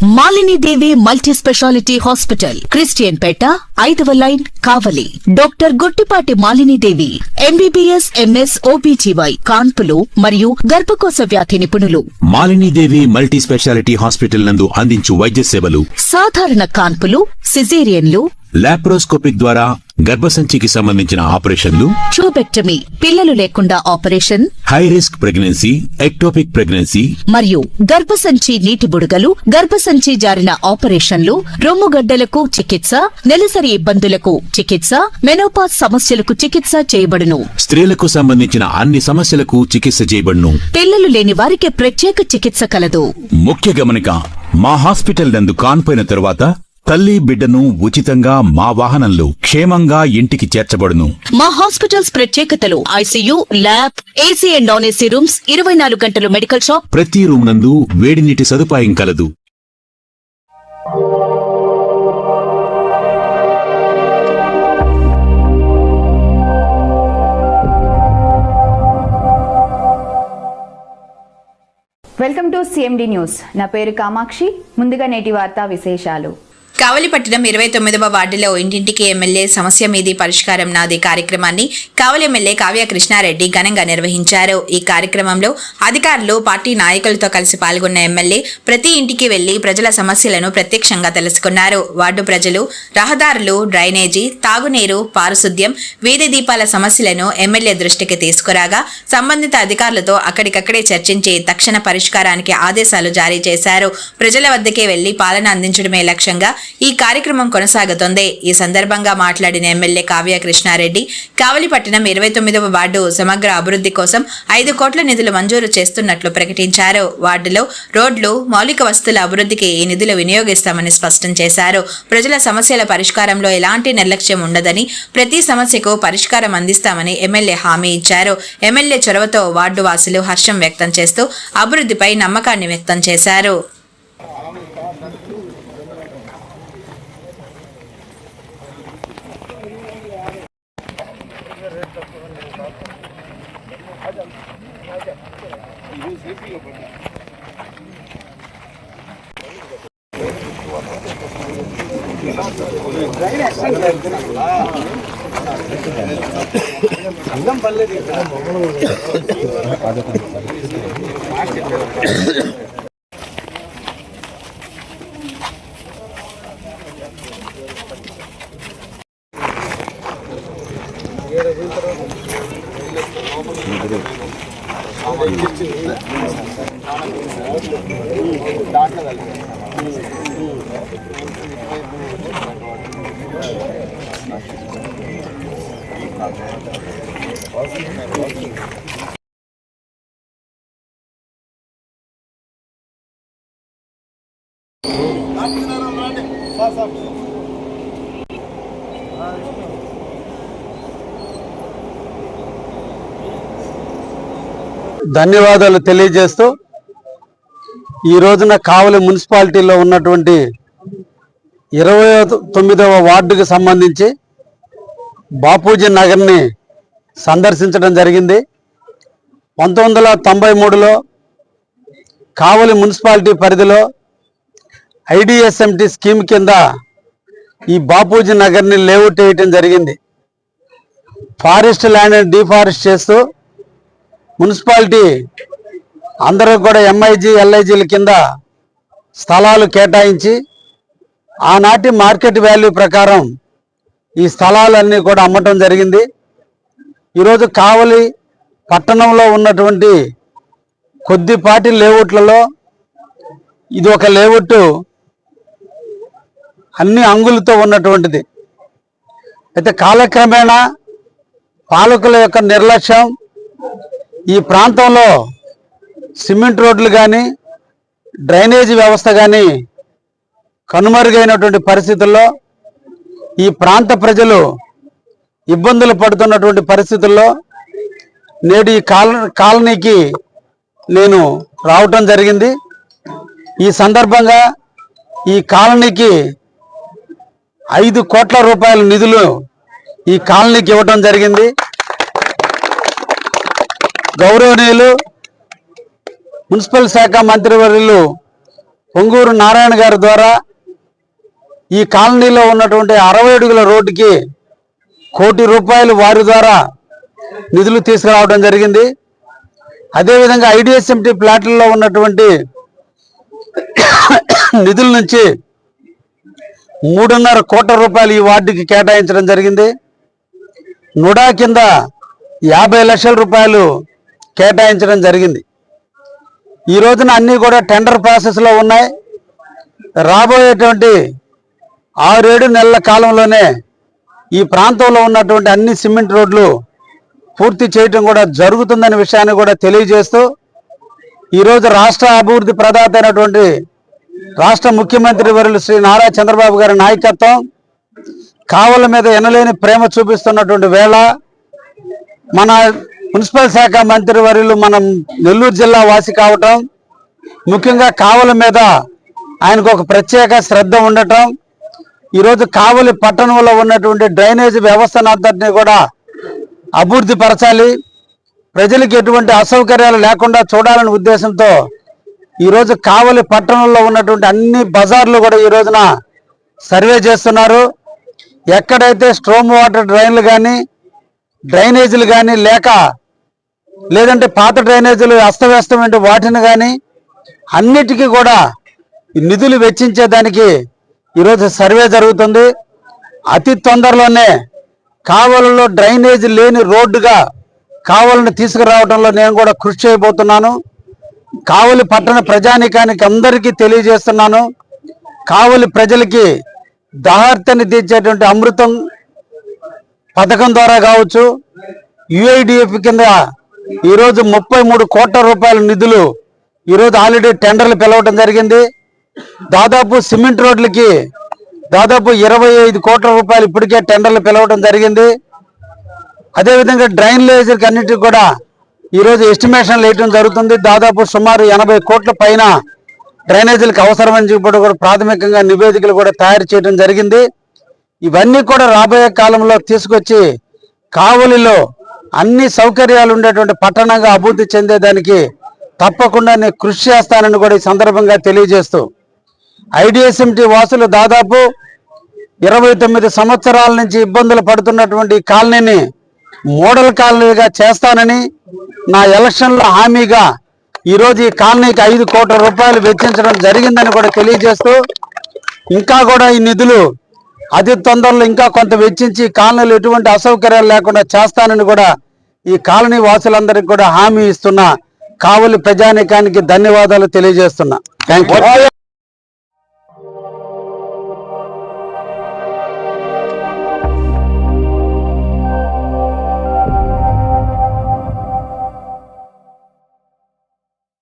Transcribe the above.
మాలిని దేవి multi speciality hospital, Christian పేట, 5వ line, కావలి. Doctor Guttipati Malini దేవి, MBBS, MS, OBGY, కాన్పులు మరియు గర్భకోశ వ్యాధి నిపుణులు. మాలిని దేవి మల్టీ స్పెషాలిటీ హాస్పిటల్ నందు అందించు వైద్య సేవలు: సాధారణ కాన్పులు, సిజేరియన్లు, లాప్రోస్కోపిక్ ద్వారా గర్భసంచికి సంబంధించిన ఆపరేషన్లు, ట్యూబెక్టమీ, పిల్లలు లేకుండా operation, high risk pregnancy, ectopic pregnancy మరియు గర్భసంచి నీటి బుడగలు, గర్భసంచి జారిన ఆపరేషన్లు, రొమ్ముగడ్డలకు చికిత్స, నెలసరి ఇబ్బందులకు చికిత్స, మెనోపాజ్ సమస్యలకు చికిత్స చేయబడును. స్త్రీలకు సంబంధించిన అన్ని సమస్యలకు చికిత్స చేయబడును. పిల్లలు లేని వారికి ప్రత్యేక చికిత్స కలదు. ముఖ్య గమనిక: మా హాస్పిటల్ నందు కాన్పోయిన తరువాత తల్లి బిడ్డను ఉచితంగా మా వాహనంలో క్షేమంగా ఇంటికి చేర్చబడును. మా హాస్పిటల్స్ ప్రత్యేకతలు: ICU, lab, AC and non AC rooms, 24 గంటలు మెడికల్ షాప్, ప్రతి రూమ్ నందు వేడి నీటి సదుపాయం కలదు. Welcome to CMD news. నా పేరు కామాక్షి. ముందుగా నేటి వార్తా విశేషాలు. కావలిపట్టణం 29వ వార్డులో ఇంటింటికి ఎమ్మెల్యే సమస్య మీది పరిష్కారం నాది కార్యక్రమాన్ని కావలి ఎమ్మెల్యే కావ్య కృష్ణారెడ్డి ఘనంగా నిర్వహించారు. ఈ కార్యక్రమంలో అధికారులు, పార్టీ నాయకులతో కలిసి పాల్గొన్న ఎమ్మెల్యే ప్రతి ఇంటికి వెళ్లి ప్రజల సమస్యలను ప్రత్యక్షంగా తెలుసుకున్నారు. వార్డు ప్రజలు రహదారులు, డ్రైనేజీ, తాగునీరు, పారిశుద్ధ్యం, వీధి దీపాల సమస్యలను ఎమ్మెల్యే దృష్టికి తీసుకురాగా సంబంధిత అధికారులతో అక్కడికక్కడే చర్చించి తక్షణ పరిష్కారానికి ఆదేశాలు జారీ చేశారు. ప్రజల వద్దకే వెళ్లి పాలన అందించడమే లక్ష్యంగా ఈ కార్యక్రమం కొనసాగుతోంది. ఈ సందర్భంగా మాట్లాడిన ఎమ్మెల్యే కావ్య కృష్ణారెడ్డి కావలిపట్టణం 29వ వార్డు సమగ్ర అభివృద్ధి కోసం 5 కోట్ల నిధులు మంజూరు చేస్తున్నట్లు ప్రకటించారు. వార్డులో రోడ్లు, మౌలిక వస్తువుల అభివృద్ధికి ఈ నిధులు వినియోగిస్తామని స్పష్టం చేశారు. ప్రజల సమస్యల పరిష్కారంలో ఎలాంటి నిర్లక్ష్యం ఉండదని, ప్రతి సమస్యకు పరిష్కారం అందిస్తామని ఎమ్మెల్యే హామీ ఇచ్చారు. ఎమ్మెల్యే చొరవతో వార్డు వాసులు హర్షం వ్యక్తం చేస్తూ అభివృద్ధిపై నమ్మకాన్ని వ్యక్తం చేశారు. ధన్యవాదాలు తెలియజేస్తూ, ఈ రోజున కావలి మున్సిపాలిటీలో ఉన్నటువంటి 29వ వార్డుకి సంబంధించి బాపూజీ నగర్ని సందర్శించడం జరిగింది. 1993లో కావలి మున్సిపాలిటీ పరిధిలో ఐడిఎస్ఎంటీ స్కీమ్ కింద ఈ బాపూజీ నగర్ని లేఅవుట్ వేయటం జరిగింది. ఫారెస్ట్ ల్యాండ్ని డిఫారెస్ట్ చేస్తూ మున్సిపాలిటీ అందరూ కూడా ఎంఐజీ, ఎల్ఐజీల కింద స్థలాలు కేటాయించి ఆనాటి మార్కెట్ వాల్యూ ప్రకారం ఈ స్థలాలన్నీ కూడా అమ్మటం జరిగింది. ఈరోజు కావలి పట్టణంలో ఉన్నటువంటి కొద్దిపాటి లేఅవుట్లలో ఇది ఒక లేఅవుట్ అన్ని అంగులతో ఉన్నటువంటిది. అయితే కాలక్రమేణా పాలకుల యొక్క నిర్లక్ష్యం, ఈ ప్రాంతంలో సిమెంట్ రోడ్లు కానీ, డ్రైనేజీ వ్యవస్థ కానీ కనుమరుగైనటువంటి పరిస్థితుల్లో ఈ ప్రాంత ప్రజలు ఇబ్బందులు పడుతున్నటువంటి పరిస్థితుల్లో నేడు ఈ కాలనీకి నేను రావటం జరిగింది. ఈ సందర్భంగా ఈ కాలనీకి 5 కోట్ల రూపాయల నిధులు ఈ కాలనీకి ఇవ్వటం జరిగింది. గౌరవనీయులు మున్సిపల్ శాఖ మంత్రివర్యులు పొంగూరు నారాయణ గారి ద్వారా ఈ కాలనీలో ఉన్నటువంటి 60 అడుగుల రోడ్డుకి ₹1 కోటి వారి ద్వారా నిధులు తీసుకురావడం జరిగింది. అదేవిధంగా ఐడిఎస్ఎంటీ ప్లాట్లలో ఉన్నటువంటి నిధుల నుంచి ₹3.5 కోట్ల ఈ వార్డుకి కేటాయించడం జరిగింది. నుడా కింద ₹50 లక్షల కేటాయించడం జరిగింది. ఈ రోజున అన్నీ కూడా టెండర్ ప్రాసెస్లో ఉన్నాయి. రాబోయేటువంటి 6-7 నెలల కాలంలోనే ఈ ప్రాంతంలో ఉన్నటువంటి అన్ని సిమెంట్ రోడ్లు పూర్తి చేయటం కూడా జరుగుతుందనే విషయాన్ని కూడా తెలియజేస్తూ ఈరోజు రాష్ట్ర అభివృద్ధి ప్రదాత అయినటువంటి రాష్ట్ర ముఖ్యమంత్రి వర్యులు శ్రీ నారా చంద్రబాబు గారి నాయకత్వం కావల మీద ఎనలేని ప్రేమ చూపిస్తున్నటువంటి వేళ మన మున్సిపల్ శాఖ మంత్రి వర్యులు మనం నెల్లూరు జిల్లా వాసి కావటం, ముఖ్యంగా కావల మీద ఆయనకు ఒక ప్రత్యేక శ్రద్ధ ఉండటం, ఈరోజు కావలి పట్టణంలో ఉన్నటువంటి డ్రైనేజ్ వ్యవస్థను అంతటినీ కూడా అభివృద్ధి పరచాలి, ప్రజలకు ఎటువంటి అసౌకర్యాలు లేకుండా చూడాలనే ఉద్దేశంతో ఈరోజు కావలి పట్టణంలో ఉన్నటువంటి అన్ని బజార్లు కూడా ఈ రోజున సర్వే చేస్తున్నారు. ఎక్కడైతే స్ట్రోమ్ వాటర్ డ్రైన్లు కానీ డ్రైనేజీలు కానీ లేదంటే పాత డ్రైనేజీలు అస్తవ్యస్తమైన వాటిని కానీ అన్నిటికీ కూడా నిధులు వెచ్చించేదానికి ఈరోజు సర్వే జరుగుతుంది. అతి తొందరలోనే కావలిలో డ్రైనేజ్ లేని రోడ్డుగా కావలిని తీసుకురావడంలో నేను కూడా కృషి చేయబోతున్నాను. కావలి పట్టణ ప్రజానీకానికి అందరికీ తెలియజేస్తున్నాను, కావలి ప్రజలకి దాహార్తని తీర్చేటువంటి అమృతం పథకం ద్వారా కావచ్చు, యుఐడిఎఫ్ కింద ఈరోజు ₹33 కోట్ల నిధులు ఈరోజు ఆల్రెడీ టెండర్లు పిలవటం జరిగింది. దాదాపు సిమెంట్ రోడ్లకి దాదాపు ₹25 కోట్ల ఇప్పటికే టెండర్లు పిలవటం జరిగింది. అదేవిధంగా డ్రైనేజీలకి అన్నిటికీ కూడా ఈరోజు ఎస్టిమేషన్లు వేయటం జరుగుతుంది. దాదాపు సుమారు 80 కోట్ల పైన డ్రైనేజీలకు అవసరమని చెప్పి కూడా ప్రాథమికంగా నివేదికలు కూడా తయారు చేయడం జరిగింది. ఇవన్నీ కూడా రాబోయే కాలంలో తీసుకొచ్చి కావలిలో అన్ని సౌకర్యాలు ఉండేటువంటి పట్టణంగా అభివృద్ధి చెందేదానికి తప్పకుండా నేను కృషి చేస్తానని కూడా ఈ సందర్భంగా తెలియజేస్తూ ఐడిఎస్ఎంటీ వాసులు దాదాపు 29 సంవత్సరాల నుంచి ఇబ్బందులు పడుతున్నటువంటి కాలనీని మోడల్ కాలనీగా చేస్తానని నా ఎలక్షన్లో హామీగా ఈరోజు ఈ కాలనీకి ₹5 కోట్ల వెచ్చించడం జరిగిందని కూడా తెలియజేస్తూ ఇంకా కూడా ఈ నిధులు అతి తొందరలో ఇంకా కొంత వెచ్చించి కాలనీలు ఎటువంటి అసౌకర్యాలు లేకుండా చేస్తానని కూడా ఈ కాలనీ వాసులందరికీ కూడా హామీ ఇస్తున్నా. కావలి ప్రజానీకానికి ధన్యవాదాలు తెలియజేస్తున్నా. Thank you.